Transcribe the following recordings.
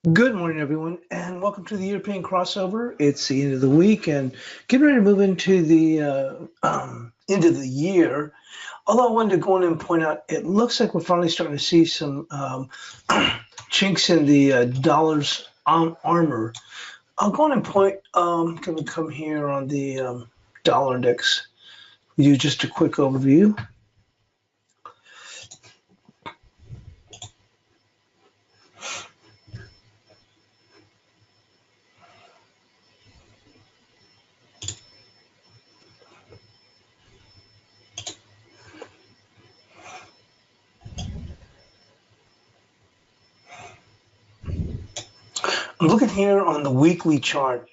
Good morning, everyone, and welcome to the European crossover. It's the end of the week and getting ready to move into the end of the year. Although I wanted to go in and point out, it looks like we're finally starting to see some chinks in the dollar's armor. I'll go in and point. Going to come here on the dollar index. We do just a quick overview. I'm looking here on the weekly chart,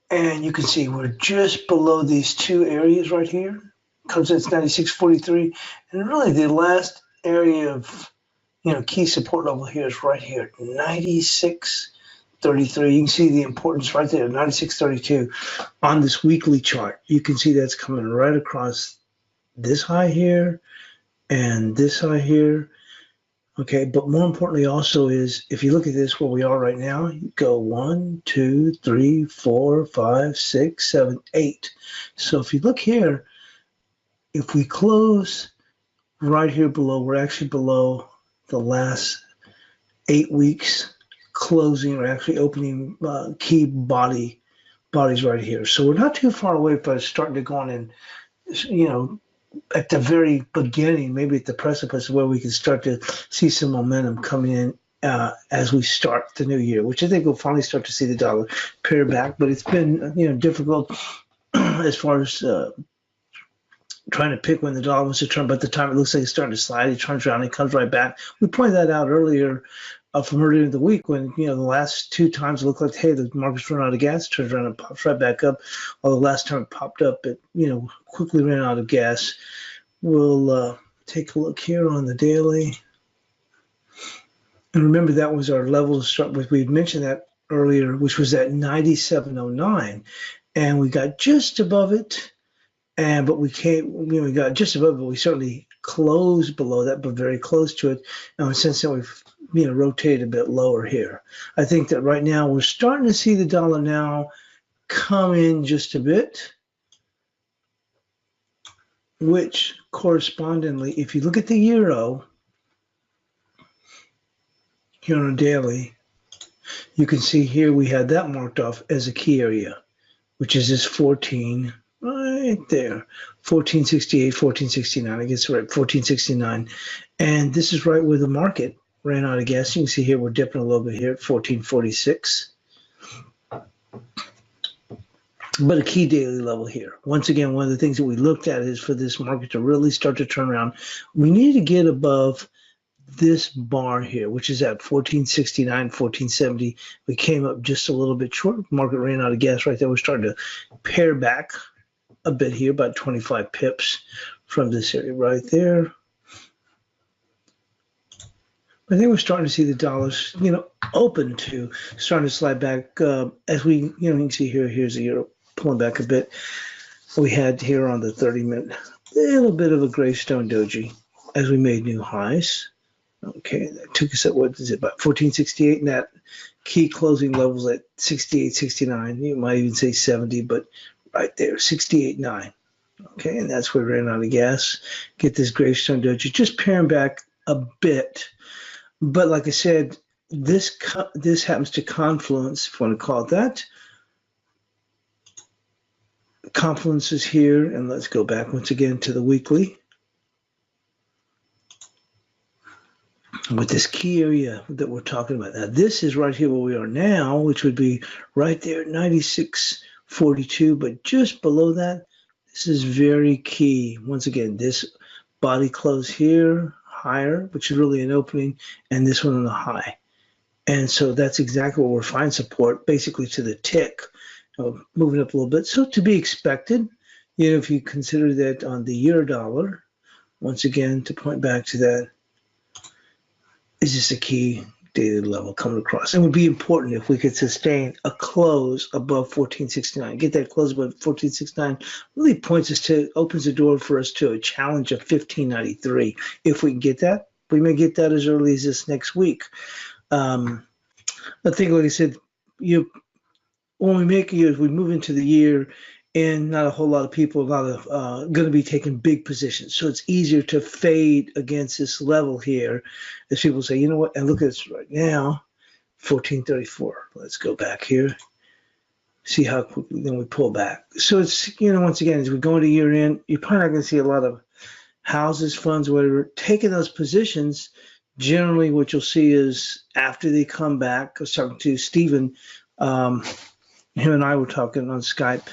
and you can see we're just below these two areas right here. Comes in 96.43, and really the last area of key support level here is right here, 96.33. You can see the importance right there, 96.32 on this weekly chart. You can see that's coming right across this high here and this high here. Okay, but more importantly also is if you look at this where we are right now, you go 1, 2, 3, 4, 5, 6, 7, 8. So if you look here, if we close right here below, we're actually below the last 8 weeks closing or actually opening key bodies right here. So we're not too far away from starting to go on and at the very beginning, maybe at the precipice where we can start to see some momentum coming in as we start the new year, which I think we'll finally start to see the dollar pair back. But it's been difficult as far as trying to pick when the dollar wants to turn. But the time it looks like it's starting to slide, it turns around and comes right back. We pointed that out earlier from earlier in the week when the last two times it looked like, hey, the market's run out of gas, turns around and pops right back up. Although the last time it popped up, it quickly ran out of gas. We'll take a look here on the daily. And remember, that was our level to start with. We had mentioned that earlier, which was at 97.09. And we got just above it. But we got just above it, but we certainly closed below that, but very close to it. And since then, we've rotated a bit lower here. I think that right now we're starting to see the dollar now come in just a bit, which correspondingly, if you look at the euro here on a daily, you can see here we had that marked off as a key area, which is this 14 right there, 1468, 1469. I guess we're at 1469, and this is right where the market ran out of gas. You can see here we're dipping a little bit here at 1446. But a key daily level here. Once again, one of the things that we looked at is for this market to really start to turn around, we need to get above this bar here, which is at 1469, 1470. We came up just a little bit short. Market ran out of gas right there. We're starting to pare back a bit here, about 25 pips from this area right there. I think we're starting to see the dollars, open to starting to slide back as we, you can see here, here's the euro pulling back a bit. We had here on the 30-minute, a little bit of a gravestone doji as we made new highs. Okay, that took us at, what is it, about 1468, and that key closing levels at 68, 69. You might even say 70, but right there, 68.9. Okay, and that's where we ran out of gas. Get this gravestone doji, just paring back a bit. But like I said, this happens to confluence, if you want to call it that. Confluence is here, and let's go back once again to the weekly. With this key area that we're talking about. Now, this is right here where we are now, which would be right there, 96.42, but just below that, this is very key. Once again, this body close here, higher, which is really an opening, and this one on the high. And so that's exactly what we're finding support, basically to the tick, moving up a little bit. So to be expected, if you consider that on the euro dollar, once again, to point back to that, is just a key daily level coming across. It would be important if we could sustain a close above 1469. Get that close above 1469 really opens the door for us to a challenge of 1593. If we can get that, we may get that as early as this next week. I think, like I said, you when we make years, we move into the year, and not a whole lot of people, going to be taking big positions. So it's easier to fade against this level here, as people say, you know what? And look at this right now, 1434. Let's go back here. See how quickly then we pull back. So it's, once again, as we go into year end, you're probably not going to see a lot of houses, funds, whatever, taking those positions. Generally, what you'll see is after they come back, I was talking to Stephen, him and I were talking on Skype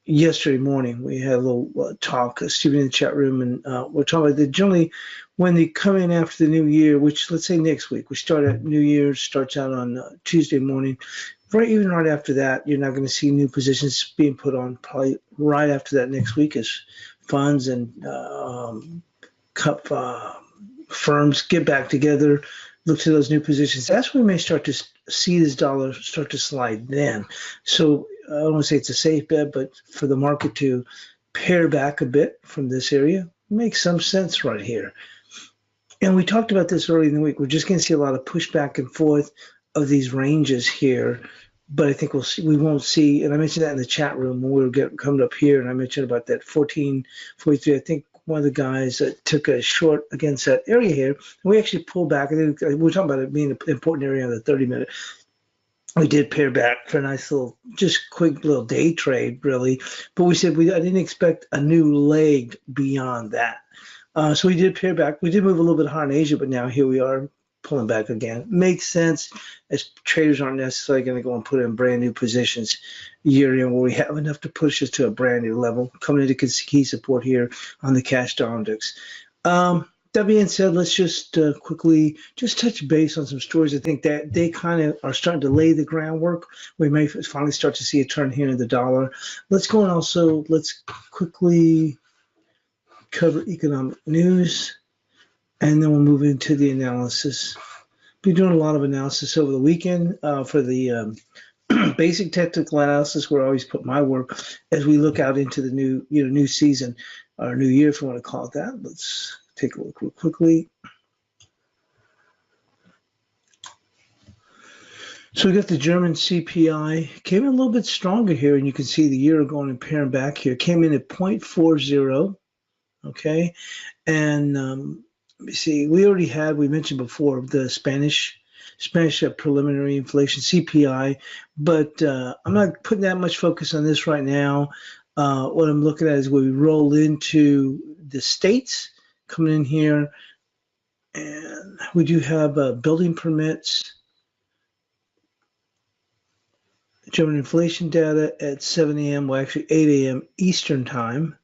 yesterday morning. We had a little talk, Stephen in the chat room, and we're talking about that generally when they come in after the new year, which let's say next week, we start at New Year's, starts out on Tuesday morning. Even right after that, you're not going to see new positions being put on. Probably right after that next week is funds and firms get back together, look to those new positions. That's when we may start to see this dollar start to slide then. So I don't want to say it's a safe bet, but for the market to pare back a bit from this area makes some sense right here. And we talked about this earlier in the week. We're just going to see a lot of push back and forth of these ranges here, but I think we won't see, and I mentioned that in the chat room when we were coming up here, and I mentioned about that 1443. I think one of the guys took a short against that area here, and we actually pulled back. We were talking about it being an important area on the 30-minute. We did pair back for a nice little, just quick little day trade, really. But we said I didn't expect a new leg beyond that. So we did pair back. We did move a little bit higher in Asia, but now here we are pulling back again. Makes sense, as traders aren't necessarily going to go and put in brand new positions year in where we have enough to push us to a brand new level. Coming into key support here on the cash dollar index. That being said, let's just quickly just touch base on some stories. I think that they kind of are starting to lay the groundwork. We may finally start to see a turn here in the dollar. Let's go and also let's quickly cover economic news, and then we'll move into the analysis. Been doing a lot of analysis over the weekend for the basic technical analysis, where I always put my work as we look out into the new season or new year, if you want to call it that. Let's take a look real quickly. So we got the German CPI came in a little bit stronger here, and you can see the euro going and pairing back here. Came in at 0.40. Okay, and let me see. We mentioned before the Spanish preliminary inflation CPI, but I'm not putting that much focus on this right now. What I'm looking at is when we roll into the states coming in here, and we do have building permits, German inflation data at 7 a.m. Well, actually 8 a.m. Eastern time.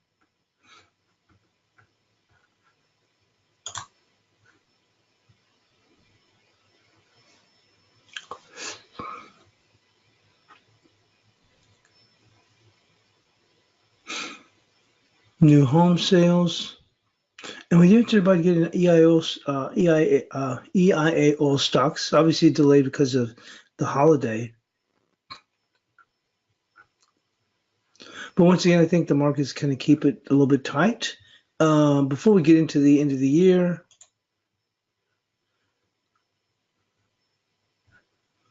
New home sales, and we did about getting EIA stocks, obviously delayed because of the holiday. But once again, I think the market's going to keep it a little bit tight. Before we get into the end of the year,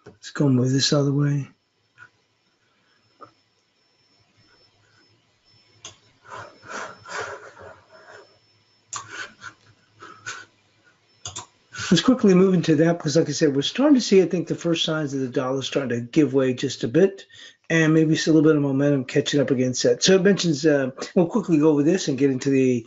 let's go and move this out of the way. Let's quickly move into that because, like I said, we're starting to see, I think, the first signs of the dollar starting to give way just a bit, and maybe see a little bit of momentum catching up against that. So it mentions, we'll quickly go over this and get into the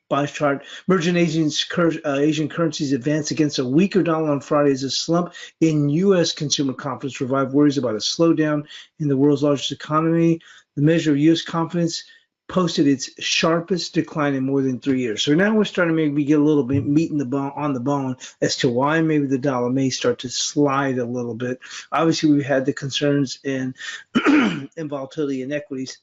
buys chart. Emerging Asian currencies advance against a weaker dollar on Friday as a slump in U.S. consumer confidence revived worries about a slowdown in the world's largest economy. The measure of U.S. confidence posted its sharpest decline in more than 3 years. So now we're starting to maybe get a little bit meat in the bone, on the bone as to why maybe the dollar may start to slide a little bit. Obviously, we had the concerns in volatility in equities.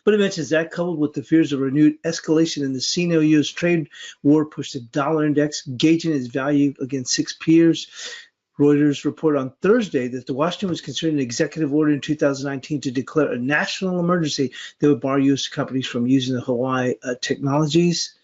But it mentions that coupled with the fears of renewed escalation in the Sino-US trade war pushed the dollar index, gauging its value against 6 peers. Reuters reported on Thursday that Washington was considering an executive order in 2019 to declare a national emergency that would bar U.S. companies from using the Hawaii technologies.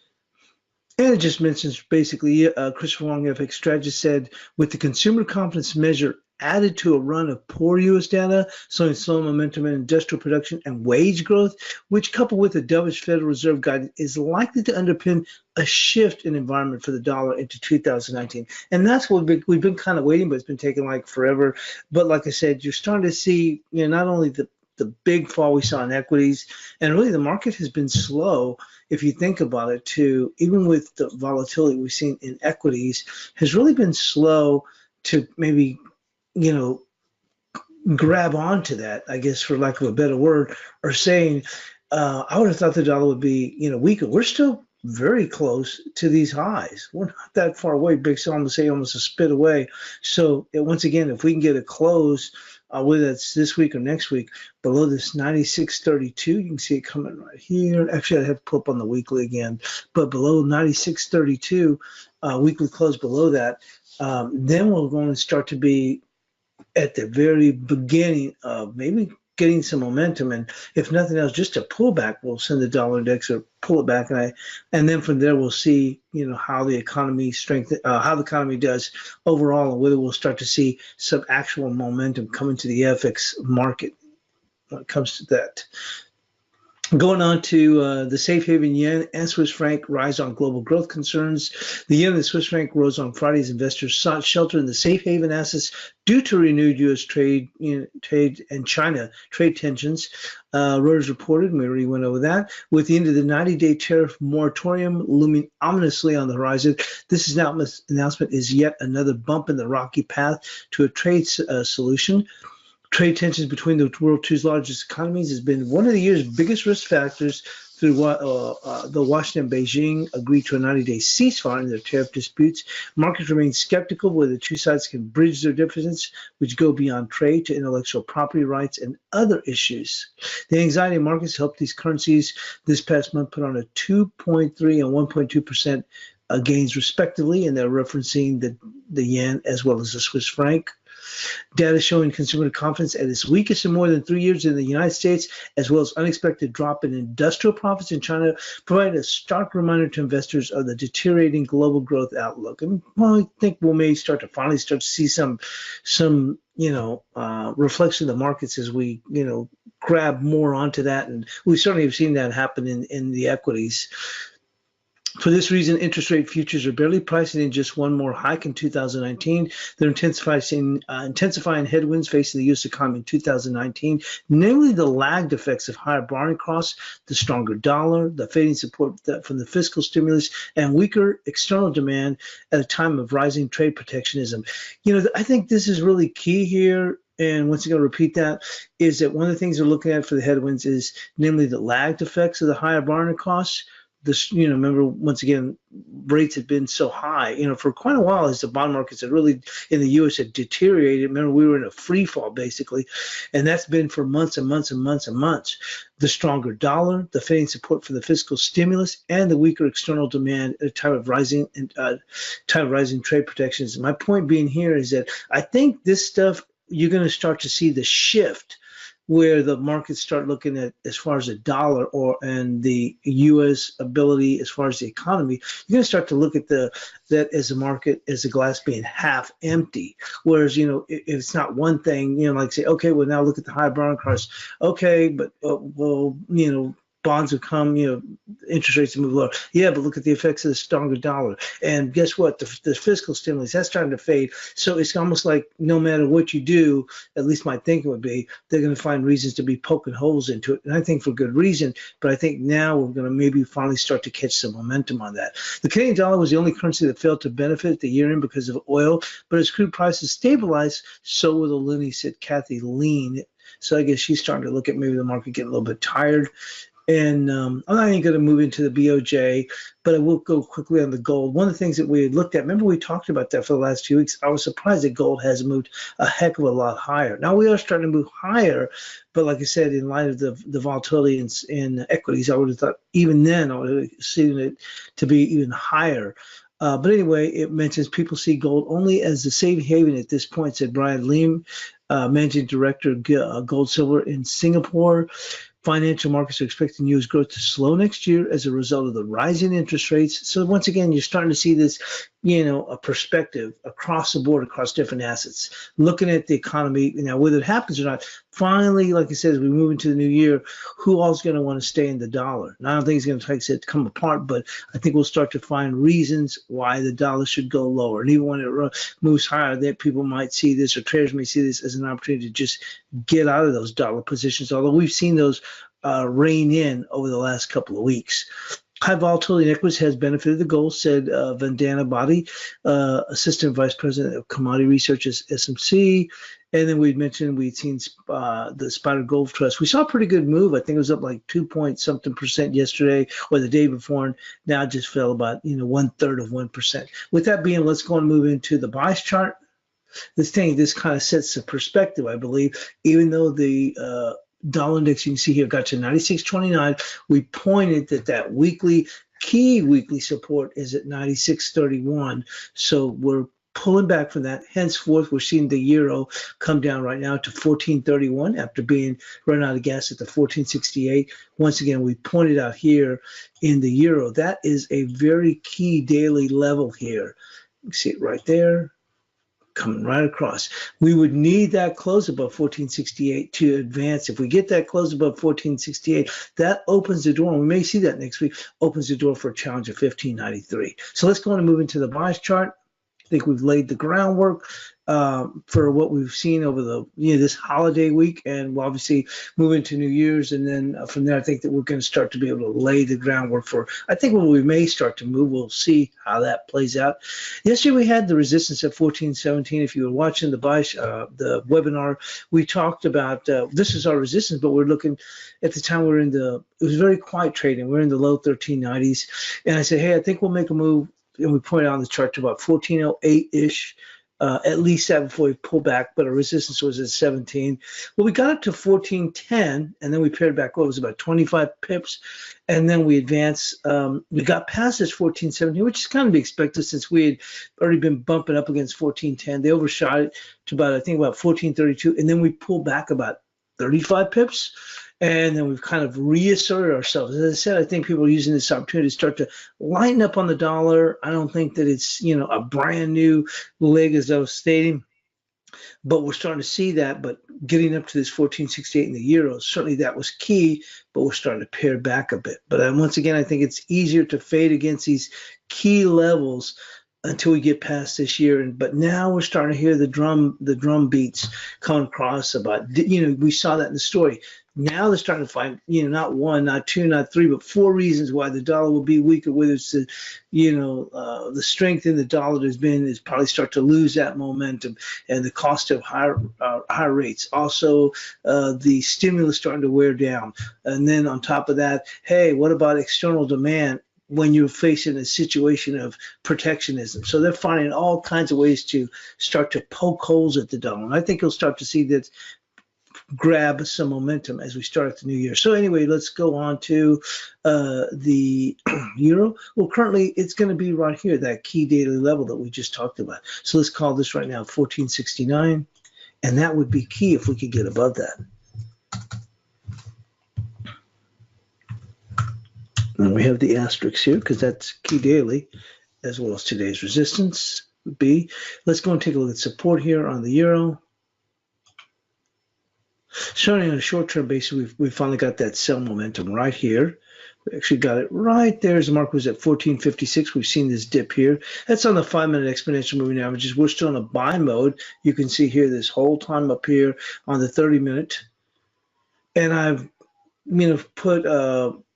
And it just mentions basically Christopher Wong, FX strategist, said with the consumer confidence measure added to a run of poor U.S. data, showing slow momentum in industrial production and wage growth, which coupled with the dovish Federal Reserve guidance is likely to underpin a shift in environment for the dollar into 2019. And that's what we've been kind of waiting, but it's been taking like forever. But like I said, you're starting to see, not only the big fall we saw in equities, and really the market has been slow, if you think about it, too, even with the volatility we've seen in equities, has really been slow to maybe, grab onto that, I guess, for lack of a better word, or saying, I would have thought the dollar would be, weaker. We're still very close to these highs. We're not that far away. Big Sal almost say almost a spit away. So once again, if we can get a close, whether it's this week or next week, below this 96.32, you can see it coming right here. Actually, I have to pull up on the weekly again, but below 96.32, weekly close below that, then we're going to start to be at the very beginning of maybe getting some momentum, and if nothing else, just a pullback will send the dollar index or pull it back, and then from there we'll see how the economy how the economy does overall, and whether we'll start to see some actual momentum come into the FX market when it comes to that. Going on to the safe haven yen and Swiss franc rise on global growth concerns. The yen and the Swiss franc rose on Friday as investors sought shelter in the safe haven assets due to renewed U.S. trade and China trade tensions. Reuters reported, we already went over that, with the end of the 90-day tariff moratorium looming ominously on the horizon. This announcement is yet another bump in the rocky path to a trade solution. Trade tensions between the world's two largest economies has been one of the year's biggest risk factors through the Washington and Beijing agreed to a 90-day ceasefire in their tariff disputes. Markets remain skeptical whether the two sides can bridge their differences, which go beyond trade to intellectual property rights and other issues. The anxiety in markets helped these currencies this past month put on a 2.3 and 1.2% gains respectively, and they're referencing the yen as well as the Swiss franc. Data showing consumer confidence at its weakest in more than 3 years in the United States, as well as unexpected drop in industrial profits in China, provide a stark reminder to investors of the deteriorating global growth outlook. And I think we'll finally start to see some reflection of the markets as we grab more onto that, and we certainly have seen that happen in the equities. For this reason, interest rate futures are barely pricing in just one more hike in 2019. They're intensifying headwinds facing the U.S. economy in 2019, namely the lagged effects of higher borrowing costs, the stronger dollar, the fading support from the fiscal stimulus, and weaker external demand at a time of rising trade protectionism. I think this is really key here. And once again, I'll repeat that, is that one of the things we're looking at for the headwinds is namely the lagged effects of the higher borrowing costs. Remember, once again, rates have been so high, for quite a while as the bond markets had really in the U.S. had deteriorated. Remember, we were in a free fall basically, and that's been for months and months and months and months. The stronger dollar, the fading support for the fiscal stimulus, and the weaker external demand at a time of rising trade protections. My point being here is that I think this stuff, you're going to start to see the shift where the markets start looking at as far as the dollar and the U.S. ability as far as the economy. You're going to start to look at that as a market, as the glass being half empty. Whereas, if it's not one thing, like say, okay, well, now look at the high borrowing costs. Okay, but bonds have come, interest rates have moved lower. Yeah, but look at the effects of the stronger dollar. And guess what? The fiscal stimulus, that's starting to fade. So it's almost like no matter what you do, at least my thinking would be, they're going to find reasons to be poking holes into it. And I think for good reason, but I think now we're going to maybe finally start to catch some momentum on that. The Canadian dollar was the only currency that failed to benefit at the year end because of oil, but as crude prices stabilized, so will the Looney, said Kathy Lean. So I guess she's starting to look at maybe the market getting a little bit tired. And I'm not even going to move into the BOJ, but I will go quickly on the gold. One of the things that we had looked at, remember we talked about that for the last few weeks. I was surprised that gold hasn't moved a heck of a lot higher. Now we are starting to move higher, but like I said, in light of the volatility in equities, I would have thought even then I would have seen it to be even higher. But anyway, it mentions people see gold only as the safe haven at this point, said Brian Lim, managing director of Gold Silver in Singapore. Financial markets are expecting U.S. growth to slow next year as a result of the rising interest rates. So once again, you're starting to see this, a perspective across the board, across different assets, looking at the economy. Now, whether it happens or not, finally, like I said, as we move into the new year, who all's going to want to stay in the dollar? And I don't think it's going to, like I said, come apart, but I think we'll start to find reasons why the dollar should go lower. And even when it moves higher, that people might see this, or traders may see this as an opportunity to just get out of those dollar positions, although we've seen those rein in over the last couple of weeks. High volatility in equities has benefited the gold, said Vandana Body, Assistant Vice President of Commodity Research at SMC. And then we'd seen the Spider Gold Trust. We saw a pretty good move. I think it was up like 2-point-something% yesterday or the day before, and now it just fell about 1/3 of 1%. With that being, let's go and move into the bias chart. This kind of sets the perspective, I believe, even though the dollar index, you can see here, got to 96.29. We pointed that key weekly support is at 96.31. So we're pulling back from that. Henceforth, we're seeing the euro come down right now to 14.31 after being run out of gas at the 14.68. Once again, we pointed out here in the euro, that is a very key daily level here. You can see it right there, coming right across. We would need that close above 14.68 to advance. If we get that close above 14.68, that opens the door, and we may see that next week, opens the door for a challenge of 15.93. So let's go on and move into the bias chart. I think we've laid the groundwork for what we've seen over this holiday week, and we'll obviously move into New Year's, and then from there I think that we're going to start to be able to lay the groundwork for, I think, when we may start to move. We'll see how that plays out. Yesterday we had the resistance at 14.17. If you were watching the webinar, we talked about this is our resistance, but we're looking at the time it was very quiet trading. We're in the low 1390s, and I said, hey, I think we'll make a move. And we pointed out on the chart to about 1408-ish, at least that before we pull back, but our resistance was at 17. Well, we got up to 1410, and then we paired back over. It was about 25 pips, and then we advanced. We got past this 1417, which is kind of be expected since we had already been bumping up against 1410. They overshot it to about 1432, and then we pulled back about 35 pips. And then we've kind of reasserted ourselves. As I said, I think people are using this opportunity to start to lighten up on the dollar. I don't think that it's, a brand new leg, as I was stating, but we're starting to see that. But getting up to this 14.68 in the euro, certainly that was key, but we're starting to pare back a bit. But once again, I think it's easier to fade against these key levels until we get past this year. But now we're starting to hear the drum beats come across about, we saw that in the story. Now they're starting to find, not one, not two, not three, but four reasons why the dollar will be weaker. Whether it's the strength in the dollar is probably start to lose that momentum, and the cost of higher rates. Also, the stimulus starting to wear down, and then on top of that, hey, what about external demand when you're facing a situation of protectionism? So they're finding all kinds of ways to start to poke holes at the dollar, and I think you'll start to see that grab some momentum as we start the new year. So anyway, let's go on to the euro. Well, currently it's going to be right here, that key daily level that we just talked about. So let's call this right now 14.69, and that would be key if we could get above that. And we have the asterisk here because that's key daily, as well as today's resistance would be. Let's go and take a look at support here on the euro. Starting on a short-term basis, we finally got that sell momentum right here. We actually got it right there as the market was at 14.56. We've seen this dip here. That's on the 5-minute exponential moving averages. We're still in a buy mode. You can see here this whole time up here on the 30-minute. And I've put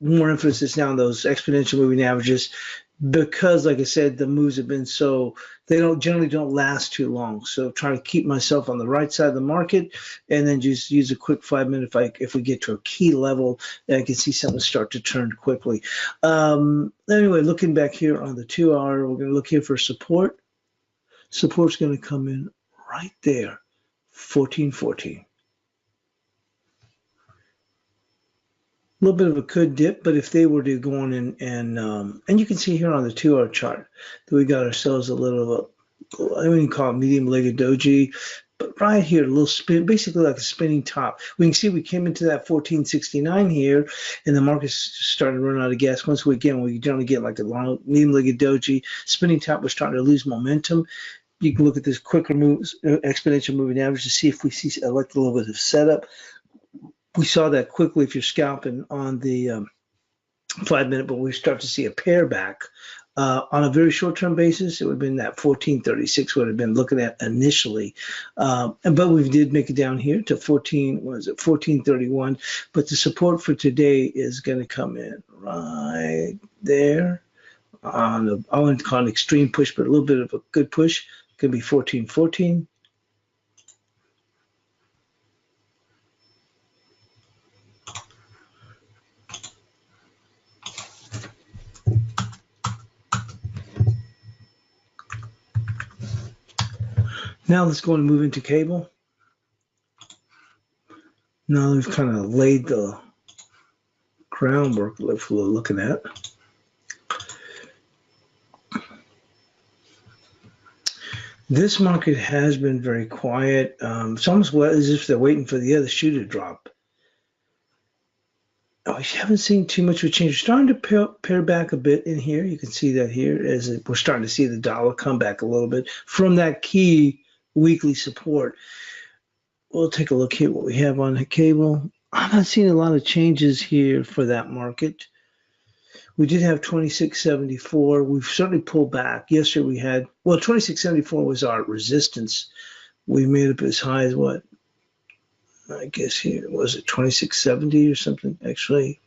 more emphasis now on those exponential moving averages because, like I said, the moves have been they generally don't last too long. So trying to keep myself on the right side of the market, and then just use a quick 5-minute if we get to a key level, I can see something start to turn quickly. Anyway, looking back here on the 2-hour, we're going to look here for support. Support's going to come in right there, 14.14. A little bit of a could dip, but if they were to go on and you can see here on the 2-hour chart that we got ourselves a little, I wouldn't call it medium-legged doji, But right here, a little spin, basically like a spinning top. We can see we came into that 1469 here, and the market started to run out of gas. Once we generally get like a long medium-legged doji. Spinning top was starting to lose momentum. You can look at this quicker moves, exponential moving average to see if we see like a little bit of setup. We saw that quickly if you're scalping on the 5 minute, but we start to see a pair back. On a very short-term basis, it would have been that 1436 would have been looking at initially, but we did make it down here to 1431. But the support for today is going to come in right there on I wouldn't call it an extreme push, but a little bit of a good push. Could be 1414. Now let's go and move into cable. Now we've kind of laid the groundwork if we're looking at. This market has been very quiet. It's almost as if they're waiting for the other shoe to drop. We haven't seen too much of a change. We're starting to pair back a bit in here. You can see that here as we're starting to see the dollar come back a little bit from that key weekly support. We'll take a look here what we have on the cable. I'm not seeing a lot of changes here for that market. We did have 2674. We've certainly pulled back. Yesterday we had, 2674 was our resistance. We made it as high as what? I guess here, was it 2670 or something, actually?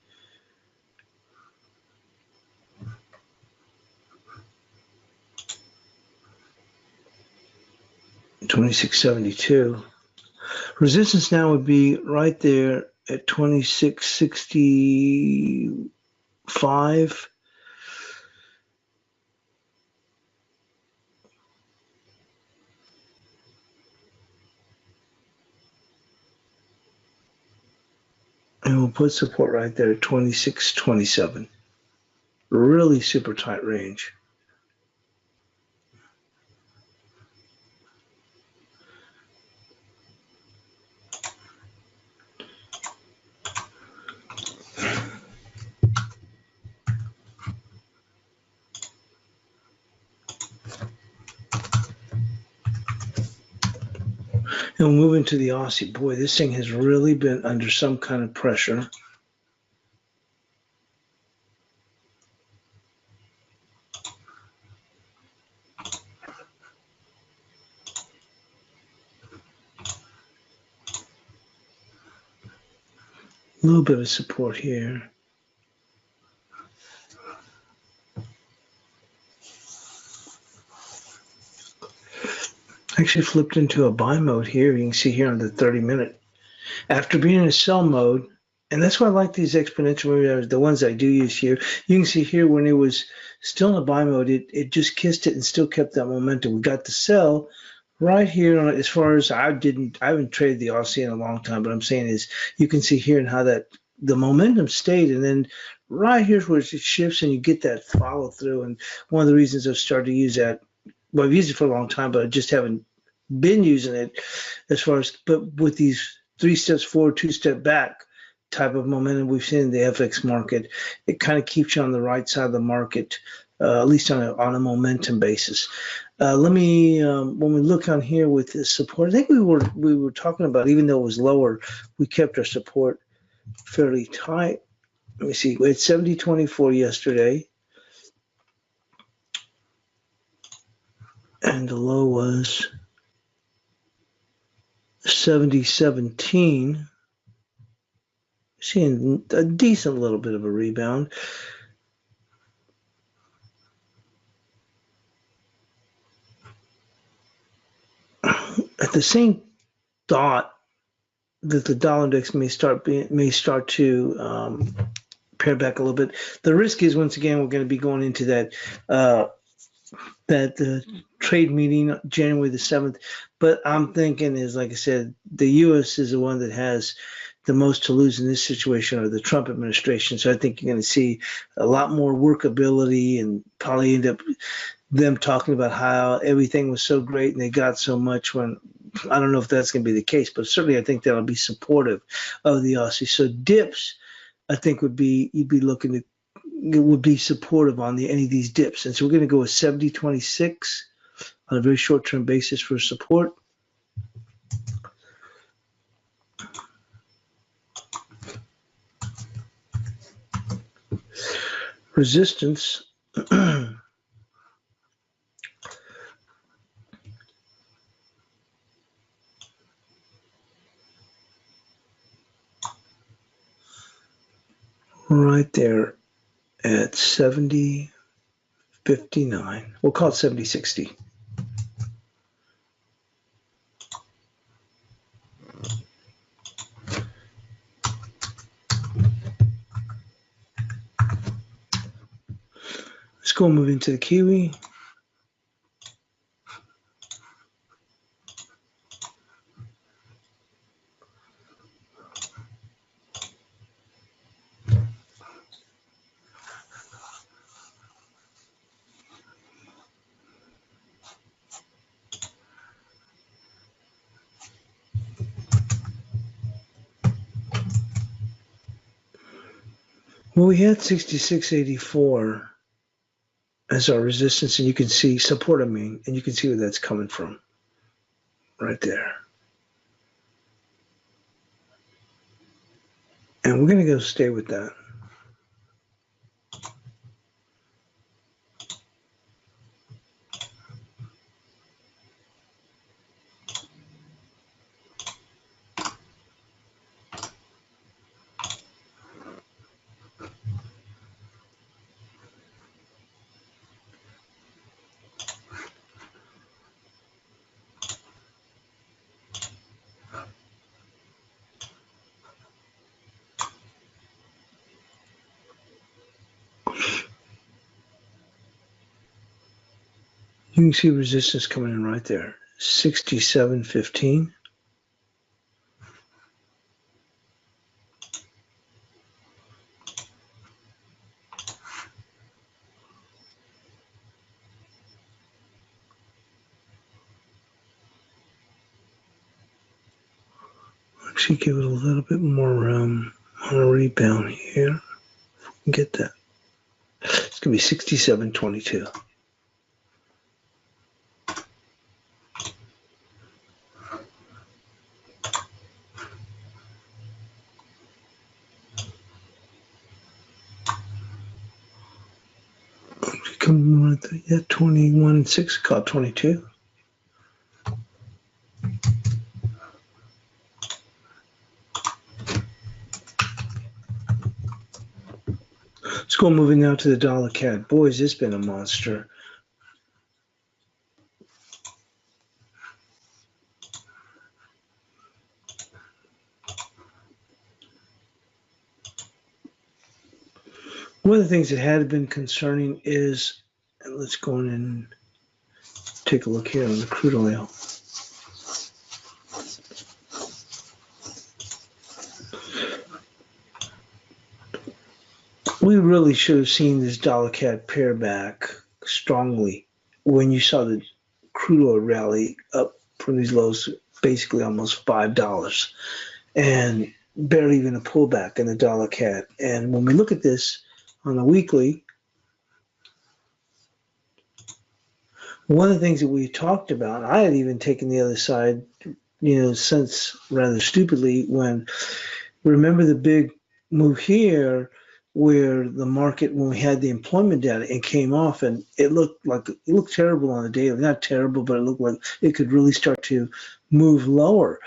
$26.72. Resistance now would be right there at 26.65. And we'll put support right there at 26.27. Really super tight range. And we'll move into the Aussie. Boy, this thing has really been under some kind of pressure. A little bit of support here. Actually flipped into a buy mode here. You can see here on the 30-minute. After being in a sell mode, and that's why I like these exponential moving, the ones I do use here. You can see here when it was still in a buy mode, it just kissed it and still kept that momentum. We got the sell right here. As far as I haven't traded the Aussie in a long time, but I'm saying is you can see here and how that the momentum stayed, and then right here's where it shifts and you get that follow through. And one of the reasons I've started to use that, well, I've used it for a long time, but I just haven't been using it as far as, but with these 3 steps forward, 2 step back type of momentum we've seen in the FX market, it kind of keeps you on the right side of the market, at least on a momentum basis. Let me, when we look on here with this support, I think we were talking about, even though it was lower, we kept our support fairly tight. Let me see, we had 70.24 yesterday. And the low was 70.17. Seeing a decent little bit of a rebound. At the same thought that the dollar index may start to pair back a little bit. The risk is, once again, we're going to be going into that trade meeting January the 7th. But I'm thinking is, like I said, the U.S. is the one that has the most to lose in this situation, or the Trump administration. So I think you're going to see a lot more workability, and probably end up them talking about how everything was so great and they got so much, when I don't know if that's going to be the case, but certainly I think that'll be supportive of the Aussie. So dips, I think you'd be looking at, it would be supportive on any of these dips. And so we're going to go with 70.26 on a very short-term basis for support. Resistance. Right there at 70.59. We'll call it 70.60. Let's go move into the Kiwi. Well, we had 66.84 as our resistance, and you can see support, and you can see where that's coming from right there. And we're going to go stay with that. You can see resistance coming in right there, 67.15. Actually, give it a little bit more room on a rebound here. Get that. It's going to be 67.22. Come right there. Yeah, 21.6, call 22. Let's go moving now to the dollar CAD. Boy, has this been a monster. One of the things that had been concerning is, and let's go in and take a look here on the crude oil. We really should have seen this dollar CAD pair back strongly when you saw the crude oil rally up from these lows, basically almost $5, and barely even a pullback in the dollar CAD. And when we look at this on the weekly, one of the things that we talked about, I had even taken the other side, since rather stupidly, when remember the big move here where the market, when we had the employment data, it came off and it looked terrible on the daily. Not terrible, but it looked like it could really start to move lower.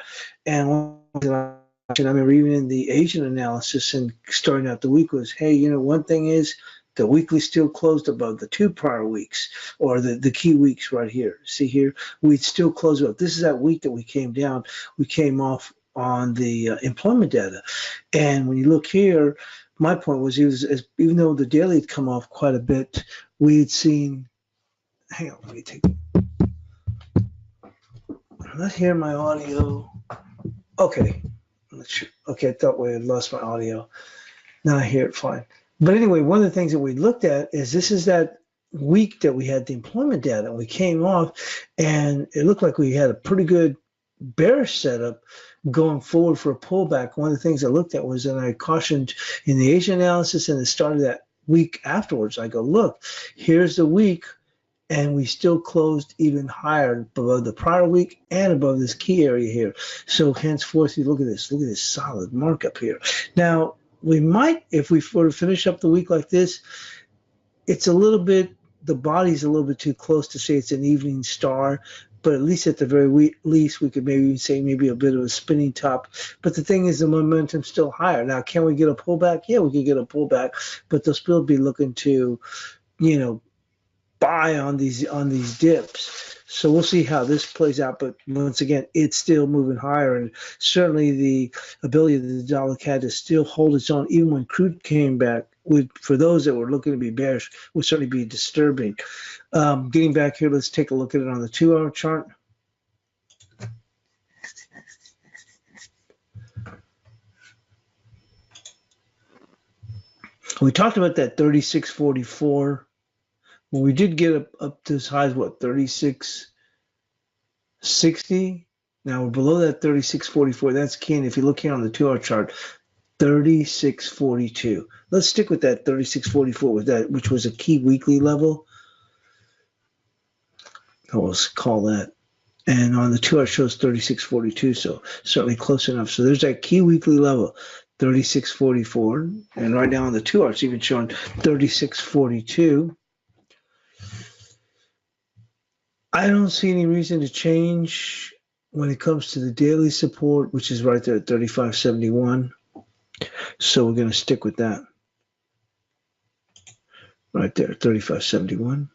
And I remember even in the Asian analysis and starting out the week was, hey, one thing is the weekly still closed above the 2 prior weeks, or the key weeks right here. See here, we'd still close up. This is that week that we came down. We came off on the employment data. And when you look here, my point was, even though the daily had come off quite a bit, we had seen, hang on, let me take, I'm not hearing my audio. Okay. Okay, I thought we had lost my audio. Now I hear it fine. But anyway, one of the things that we looked at is this is that week that we had the employment data, and we came off, and it looked like we had a pretty good bearish setup going forward for a pullback. One of the things I looked at was, and I cautioned in the Asian analysis and the start of that week afterwards, I go, look, here's the week, and we still closed even higher above the prior week and above this key area here. So henceforth, you look at this solid markup here. Now, we might, if we were to finish up the week like this, it's a little bit, the body's a little bit too close to say it's an evening star, but at least at the very least, we could maybe say maybe a bit of a spinning top. But the thing is, the momentum's still higher. Now, can we get a pullback? Yeah, we could get a pullback, but they'll still be looking to, buy on these dips. So we'll see how this plays out. But once again, it's still moving higher, and certainly the ability of the dollar CAD to still hold its own, even when crude came back, would, for those that were looking to be bearish, would certainly be disturbing. Getting back here, let's take a look at it on the 2-hour chart. We talked about that 36.44. Well, we did get up to as high as what, 36.60. Now we're below that 36.44. That's key. And if you look here on the 2-hour chart, 36.42. Let's stick with that 36.44 with that, which was a key weekly level. Let's call that. And on the 2-hour shows 36.42, so certainly close enough. So there's that key weekly level, 36.44. And right now on the 2-hour, it's even showing 36.42. I don't see any reason to change when it comes to the daily support, which is right there at 35.71. So we're going to stick with that. Right there, 35.71.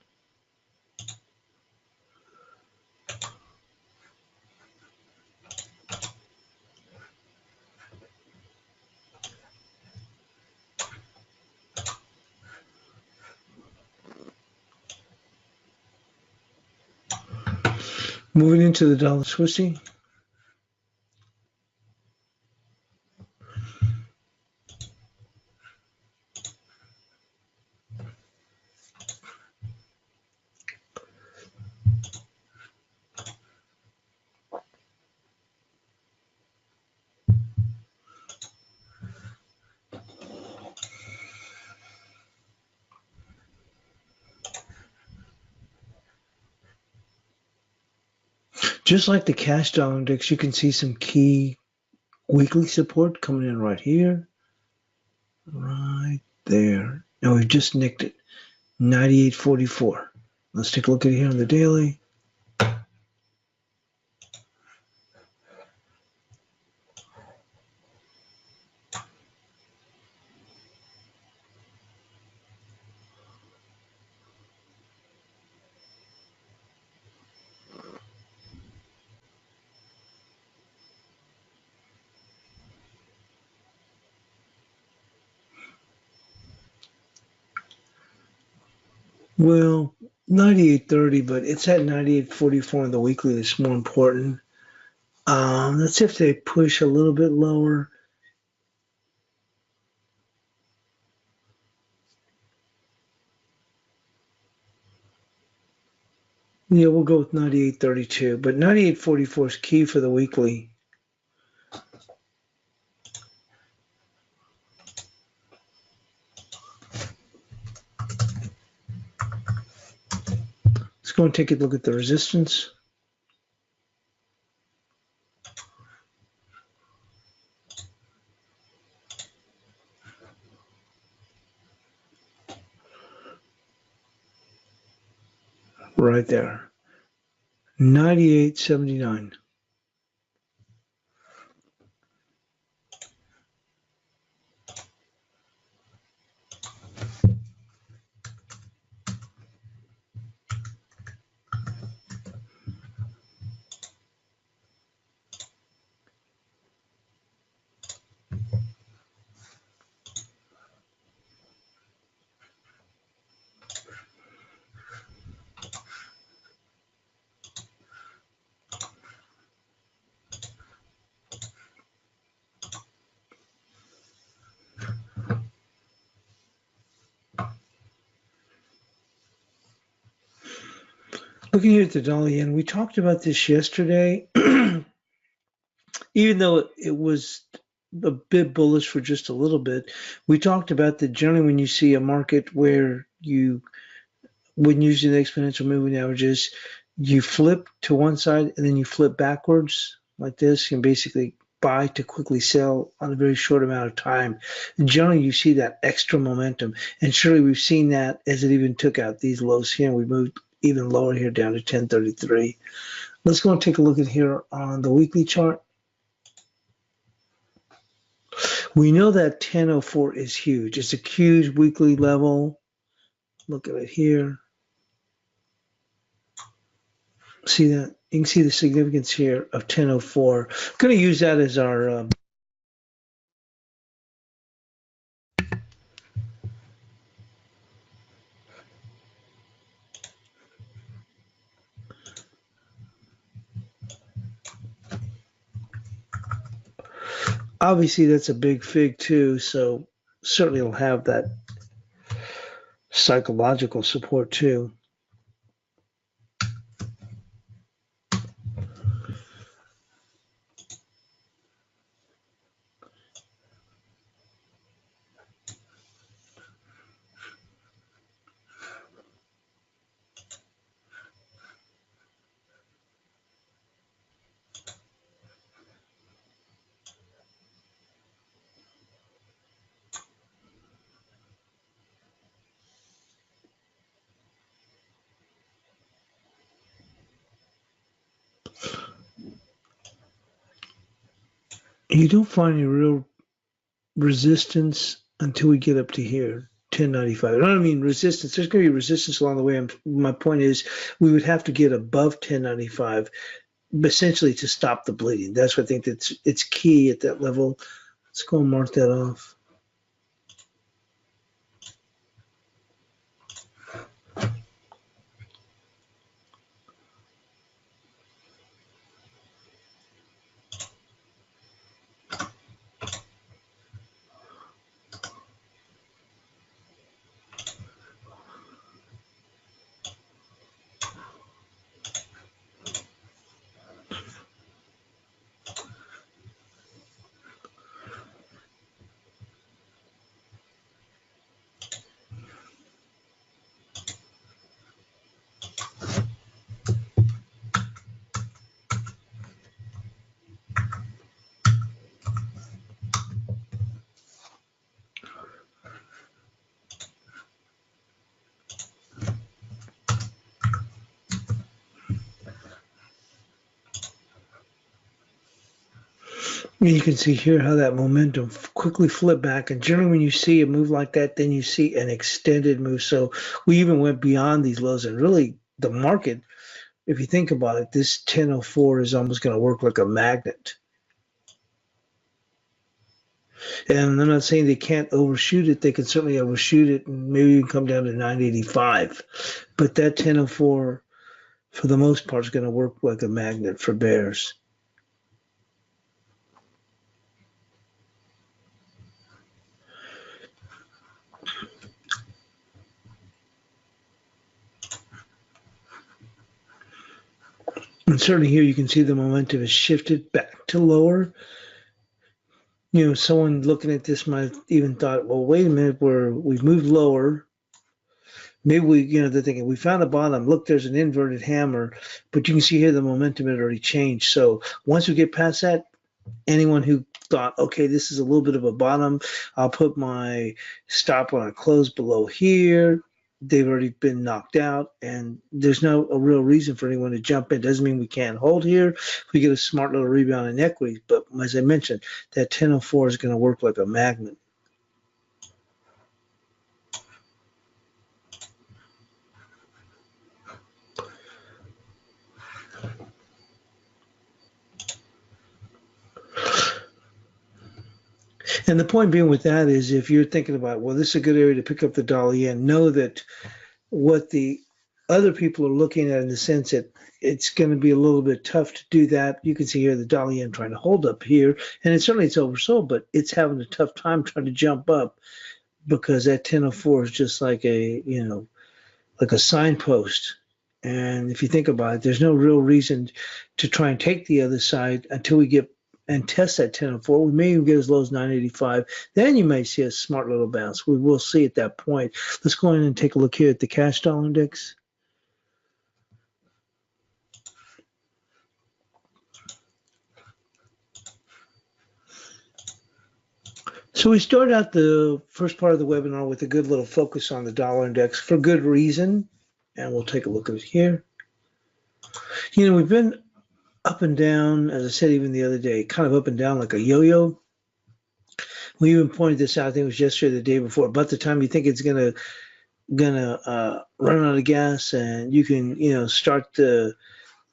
Moving into the dollar Swissy. Just like the cash dollar index, you can see some key weekly support coming in right here, right there. Now we've just nicked it, 98.44. Let's take a look at it here on the daily. Well, 98.30, but it's at 98.44 on the weekly. That's more important. Let's see if they push a little bit lower. Yeah, we'll go with 98.32, but 98.44 is key for the weekly. Let's go and take a look at the resistance. Right there, 98.79. Looking here at the dollar yen, we talked about this yesterday. even though it was a bit bullish for just a little bit, we talked about that generally when you see a market where you, when using the exponential moving averages, you flip to one side and then you flip backwards like this and basically buy to quickly sell on a very short amount of time. And generally, you see that extra momentum. And surely we've seen that as it even took out these lows here. We moved even lower here down to 1033. Let's go and take a look at here on the weekly chart. We know that 1004 is huge. It's a huge weekly level. Look at it here. See that? You can see the significance here of 1004. I'm going to use that as our obviously that's a big fig too, so certainly it'll have that psychological support too. You don't find any real resistance until we get up to here, 1095. I don't mean resistance. There's going to be resistance along the way. My point is we would have to get above 1095 essentially to stop the bleeding. That's what I think it's key at that level. Let's go and mark that off. You can see here how that momentum quickly flipped back. And generally when you see a move like that, then you see an extended move. So we even went beyond these lows. And really the market, if you think about it, this 1004 is almost going to work like a magnet. And I'm not saying they can't overshoot it. They can certainly overshoot it and maybe even come down to 985. But that 1004, for the most part, is going to work like a magnet for bears. And certainly here you can see the momentum has shifted back to lower. You know, someone looking at this might even thought, well, wait a minute, we've moved lower. Maybe they're thinking we found a bottom. Look, there's an inverted hammer, but you can see here the momentum had already changed. So once we get past that, anyone who thought, okay, this is a little bit of a bottom, I'll put my stop when I close below here. They've already been knocked out, and there's no a real reason for anyone to jump in. Doesn't mean we can't hold here. If we get a smart little rebound in equities, but as I mentioned, that 1004 is going to work like a magnet. And the point being with that is if you're thinking about, well, this is a good area to pick up the dollar yen, know that what the other people are looking at in the sense that it's going to be a little bit tough to do that. You can see here the dollar yen trying to hold up here, and it's oversold, but it's having a tough time trying to jump up because that 1004 is just like like a signpost. And if you think about it, there's no real reason to try and take the other side until we get and test that 1004. We may even get as low as 985. Then you may see a smart little bounce. We will see at that point. Let's go in and take a look here at the cash dollar index. So we started out the first part of the webinar with a good little focus on the dollar index for good reason. And we'll take a look at it here. You know, we've been up and down, as I said even the other day, kind of up and down like a yo-yo. We even pointed this out, I think it was yesterday or the day before. About the time you think it's gonna run out of gas, and you can, you know, start the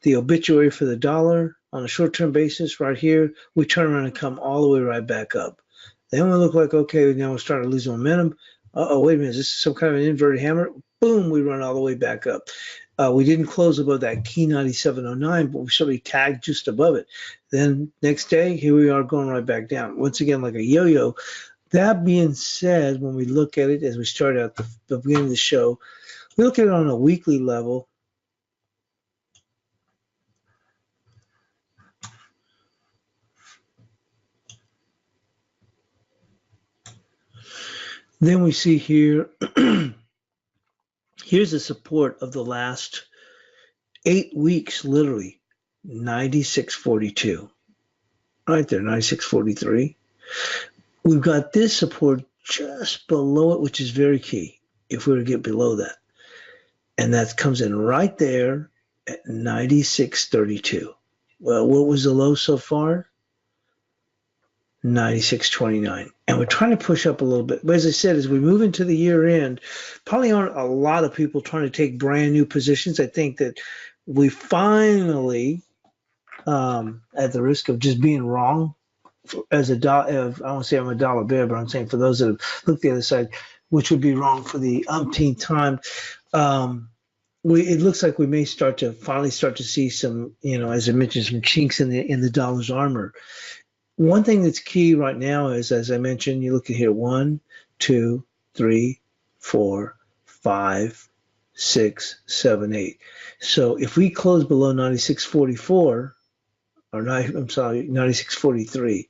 obituary for the dollar on a short-term basis right here, we turn around and come all the way right back up. Then we look like, okay, now we're starting to lose momentum. Uh-oh, wait a minute, is this some kind of an inverted hammer? Boom, we run all the way back up. We didn't close above that key 9709, but we certainly tagged just above it. Then next day, here we are going right back down. Once again, like a yo-yo. That being said, when we look at it, as we start out the beginning of the show, we look at it on a weekly level. Then we see here, here's the support of the last 8 weeks, literally, 96.42. Right there, 96.43. We've got this support just below it, which is very key if we were to get below that. And that comes in right there at 96.32. Well, what was the low so far? 96.29. And we're trying to push up a little bit. But as I said, as we move into the year end, probably aren't a lot of people trying to take brand new positions. I think that we finally, at the risk of just being wrong, as a dollar, I won't say I'm a dollar bear, but I'm saying for those that have looked the other side, which would be wrong for the umpteenth time, it looks like we may finally start to see some, you know, as I mentioned, some chinks in the dollar's armor. One thing that's key right now is, as I mentioned, you look at here, 1, 2, 3, 4, 5, 6, 7, 8. So if we close below 96.44, or 96.43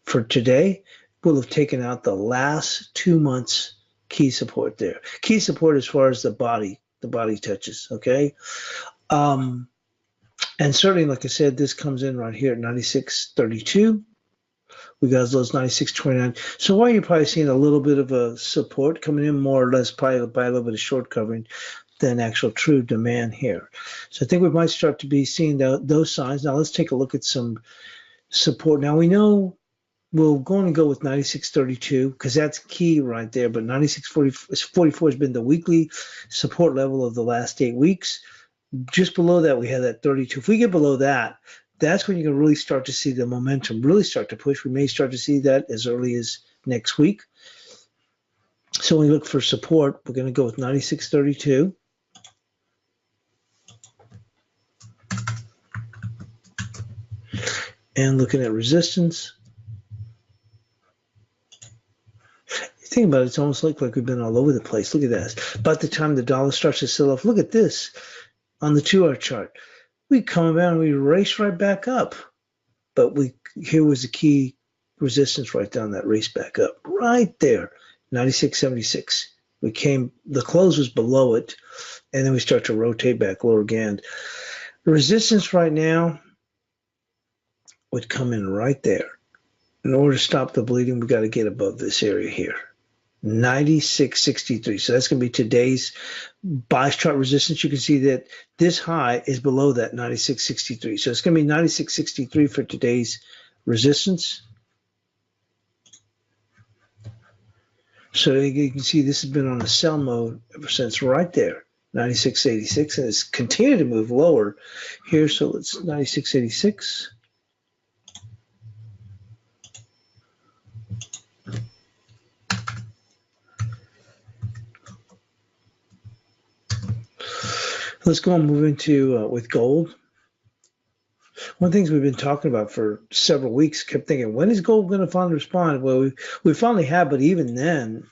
for today, we'll have taken out the last 2 months key support there. Key support as far as the body touches, okay? And certainly, like I said, this comes in right here at 96.32. We got as low as 96.29. So while you're probably seeing a little bit of a support coming in, more or less probably by a little bit of short covering than actual true demand here. So I think we might start to be seeing those signs. Now let's take a look at some support. Now we know we're going to go with 96.32 because that's key right there, but 96.44 has been the weekly support level of the last 8 weeks. Just below that, we have that 32. If we get below that, that's when you can really start to see the momentum really start to push. We may start to see that as early as next week. So when we look for support, we're going to go with 96.32. And looking at resistance. Think about it, it's almost like we've been all over the place. Look at this. About the time the dollar starts to sell off, look at this on the 2-hour chart. We come around and we race right back up. But here was the key resistance right down that race back up. Right there, 96.76. The close was below it, and then we start to rotate back lower again. The resistance right now would come in right there. In order to stop the bleeding, we got to get above this area here. 96.63. So that's going to be today's bias chart resistance. You can see that this high is below that 96.63. So it's going to be 96.63 for today's resistance. So you can see this has been on a sell mode ever since right there, 96.86, and it's continued to move lower here. So it's 96.86. Let's go and move into with gold. One of the things we've been talking about for several weeks, kept thinking, when is gold going to finally respond? Well, we finally have, but even then,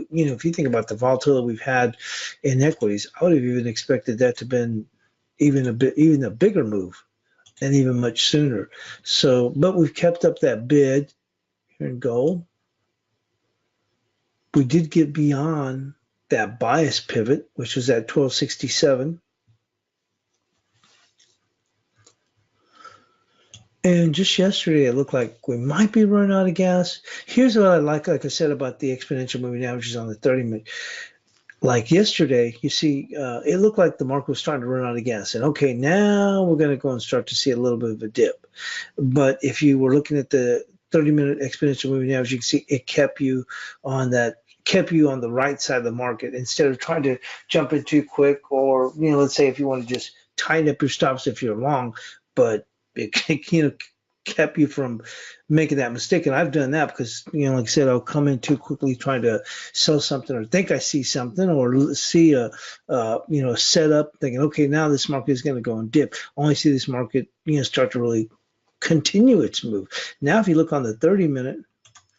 you know, if you think about the volatility we've had in equities, I would have even expected that to have been even a bigger move. and even much sooner. So, but we've kept up that bid here in gold. We did get beyond that bias pivot, which was at 1267. And just yesterday, it looked like we might be running out of gas. Here's what I like I said, about the exponential moving averages on the 30-minute. Like yesterday, you see, it looked like the market was starting to run out of gas. And okay, now we're going to go and start to see a little bit of a dip. But if you were looking at the 30-minute exponential moving average, you can see it kept you on the right side of the market instead of trying to jump in too quick, or, let's say if you want to just tighten up your stops if you're long, but it kept you from making that mistake. And I've done that because, like I said, I'll come in too quickly trying to sell something, or think I see something, or see a setup thinking, okay, now this market is going to go and dip. Only see this market, start to really continue its move. Now, if you look on the 30-minute,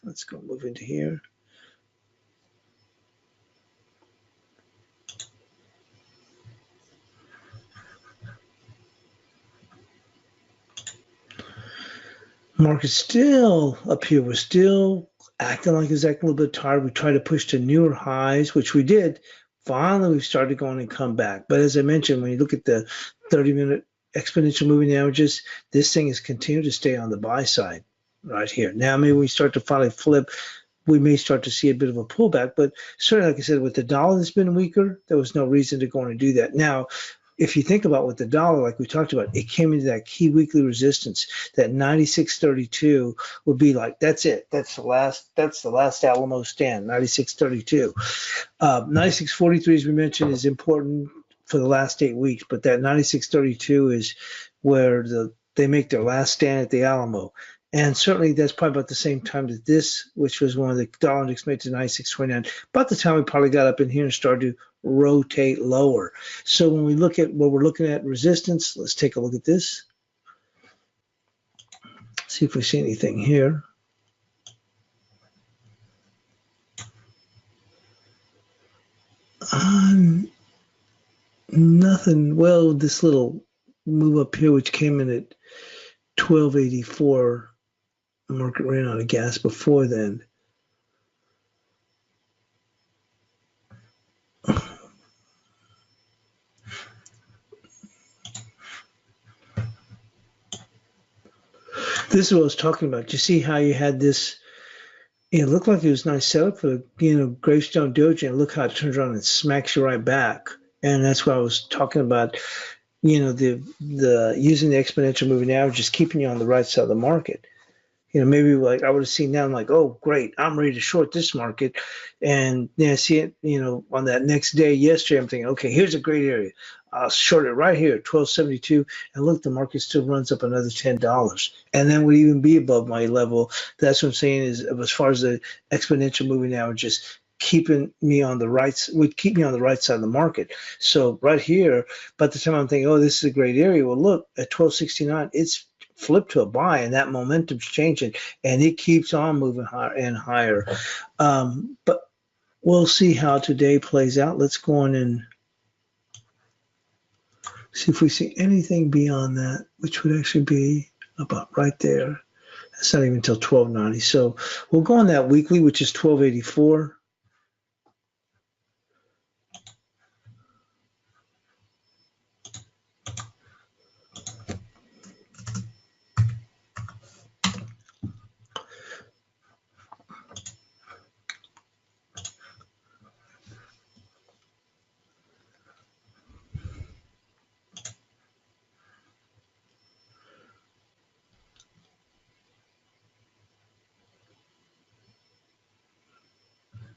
let's go move into here. Market still up here. We're still acting like it's acting a little bit tired. We try to push to newer highs, which we did. Finally, we've started going and come back. But as I mentioned, when you look at the 30-minute exponential moving averages, this thing has continued to stay on the buy side right here. Now, maybe we start to finally flip. We may start to see a bit of a pullback, but certainly, like I said, with the dollar that's been weaker, there was no reason to go and do that. Now, if you think about with the dollar, like we talked about, it came into that key weekly resistance, that 96.32 would be like, that's it. That's the last Alamo stand, 96.32. 96.43, as we mentioned, is important for the last 8 weeks, but that 96.32 is where they make their last stand at the Alamo. And certainly that's probably about the same time that this, which was one of the dollar index, made to 96.29, about the time we probably got up in here and started to rotate lower. So when we look at what we're looking at resistance, let's take a look at this. See if we see anything here. Nothing. Well, this little move up here, which came in at 1284. The market ran out of gas before then. This is what I was talking about. You see how you had this, it looked like it was a nice setup for the, Gravestone Doji, and look how it turns around and smacks you right back. And that's what I was talking about, the using the exponential moving average, just keeping you on the right side of the market. Maybe like I would have seen now, I'm like, oh, great, I'm ready to short this market. And then I see it, on that next day, yesterday, I'm thinking, okay, here's a great area. I'll short it right here, 1272. And look, the market still runs up another $10. And then would even be above my level. That's what I'm saying is, as far as the exponential moving averages, keeping me on the right, would keep me on the right side of the market. So right here, by the time I'm thinking, oh, this is a great area. Well, look, at 1269, it's flip to a buy, and that momentum's changing, and it keeps on moving higher and higher. But we'll see how today plays out. Let's go on and see if we see anything beyond that, which would actually be about right there. That's not even until 1290. So we'll go on that weekly, which is 1284.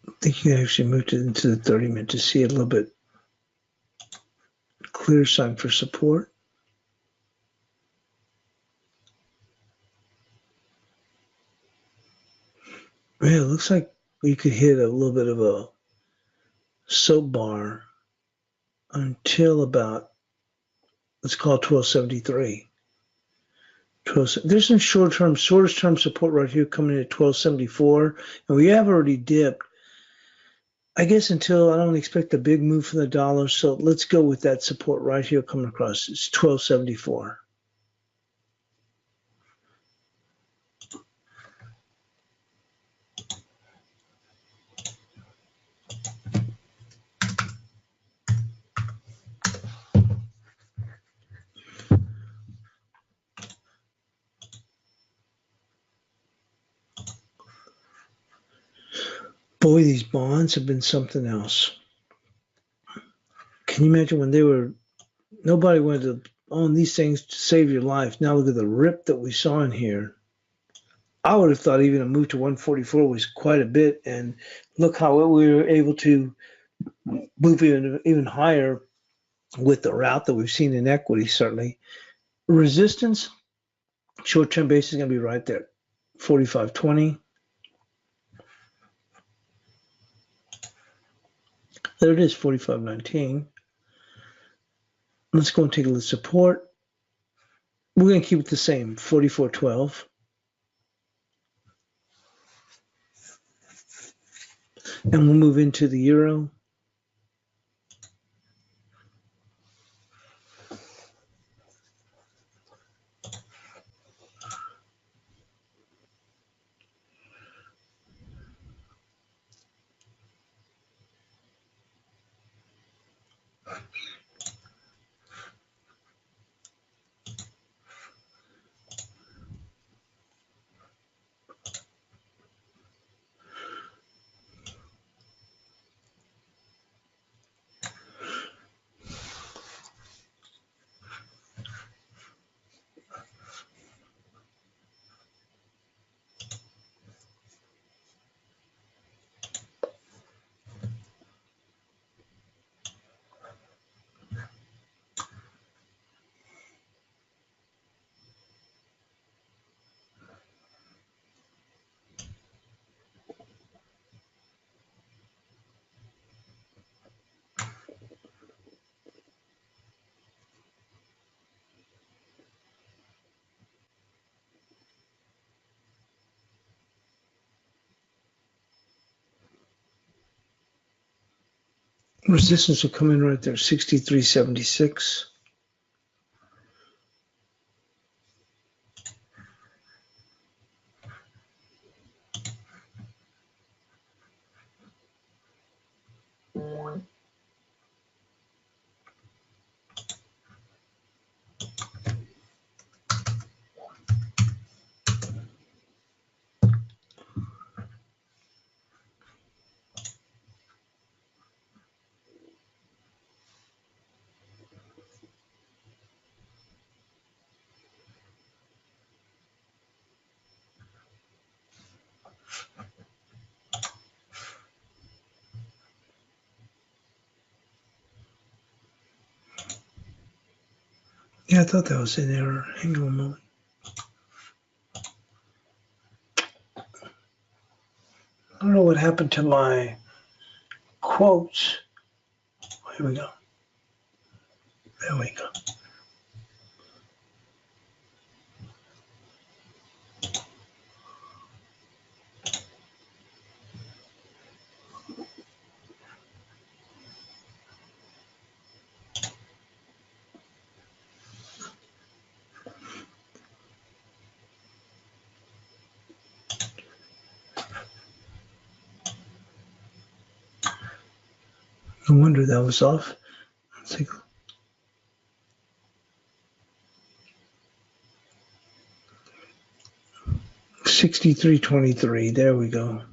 I think you actually moved it into the 30-minute to see a little bit clear sign for support. Yeah, it looks like we could hit a little bit of a soap bar until about, let's call it 1273. There's some shortest term support right here coming in at 1274, and we have already dipped, I guess, until I don't expect a big move from the dollar. So let's go with that support right here coming across. It's 1274. Boy, these bonds have been something else. Can you imagine when they were, nobody wanted to own these things to save your life. Now look at the rip that we saw in here. I would have thought even a move to 144 was quite a bit, and look how we were able to move even higher with the route that we've seen in equity, certainly. Resistance, short-term basis is going to be right there, 45.20. There it is, 45.19. Let's go and take a look at support. We're going to keep it the same, 44.12. And we'll move into the euro. Resistance will come in right there, 63.76. Yeah, I thought that was in error. Hang on a moment. I don't know what happened to my quotes. Here we go. There we go. No wonder that was off. Let's take a look. 63.23. There we go.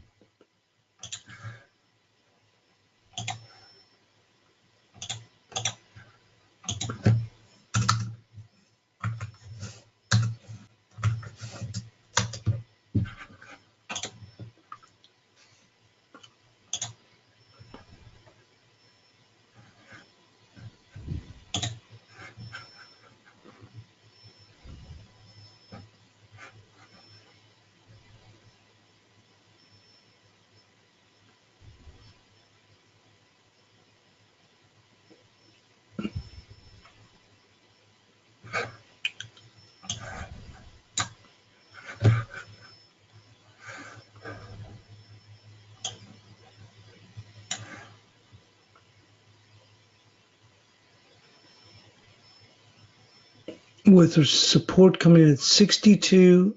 With the support coming in at 62.82.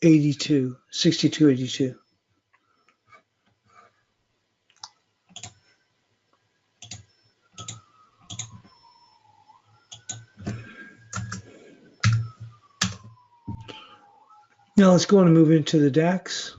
62.82. Now let's go on and move into the DAX.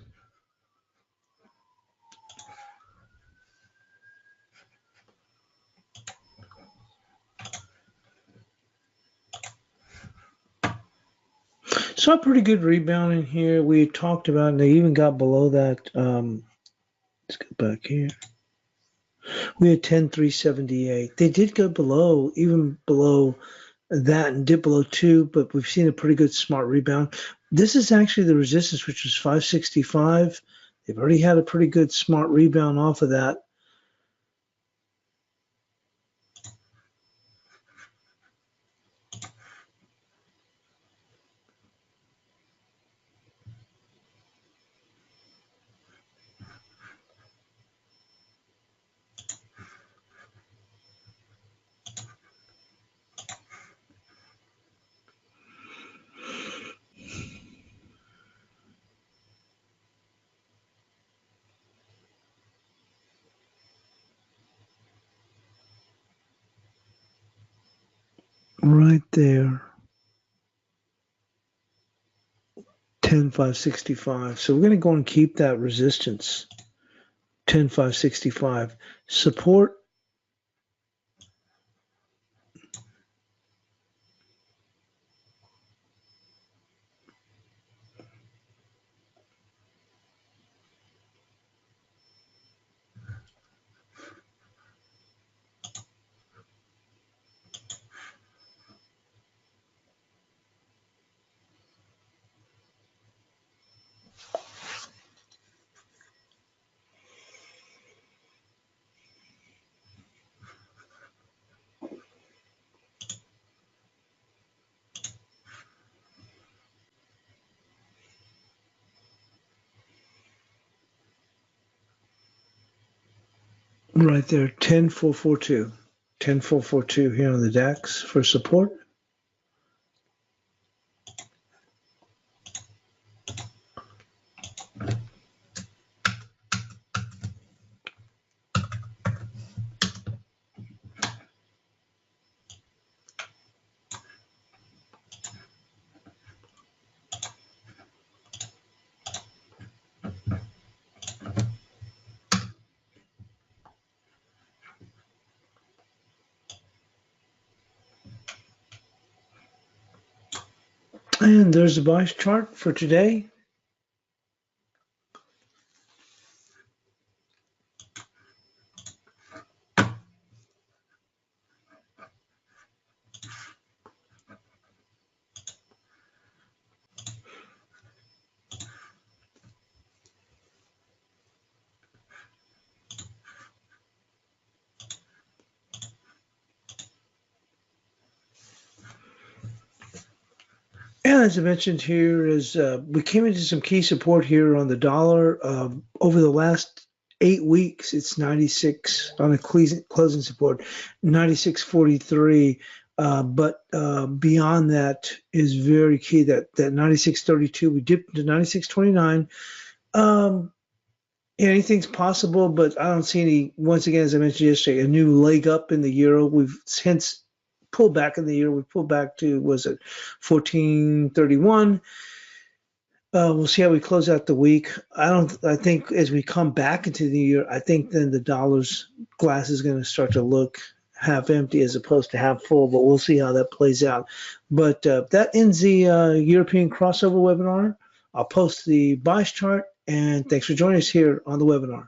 Saw a pretty good rebound in here. We talked about, and they even got below that. Let's go back here. We had 10,378. They did go below, even below that, and dip below 2, but we've seen a pretty good smart rebound. This is actually the resistance, which was 565. They've already had a pretty good smart rebound off of that. Right there. 10,565. So we're going to go and keep that resistance. 10,565. Support. Right there, 10,442. 10,442 here on the DAX for support. And there's the buy chart for today. And as I mentioned here, is we came into some key support here on the dollar. Over the last 8 weeks, it's 96 on a closing support, 96.43. But beyond that is very key. That 96.32, we dipped to 96.29. Anything's possible, but I don't see any. Once again, as I mentioned yesterday, a new leg up in the euro. We've since pulled back in the year. We pulled back to, was it 14.31? We'll see how we close out the week. I think as we come back into the year, I think then the dollar's glass is going to start to look half empty as opposed to half full, but we'll see how that plays out. But that ends the European crossover webinar. I'll post the buys chart, and thanks for joining us here on the webinar.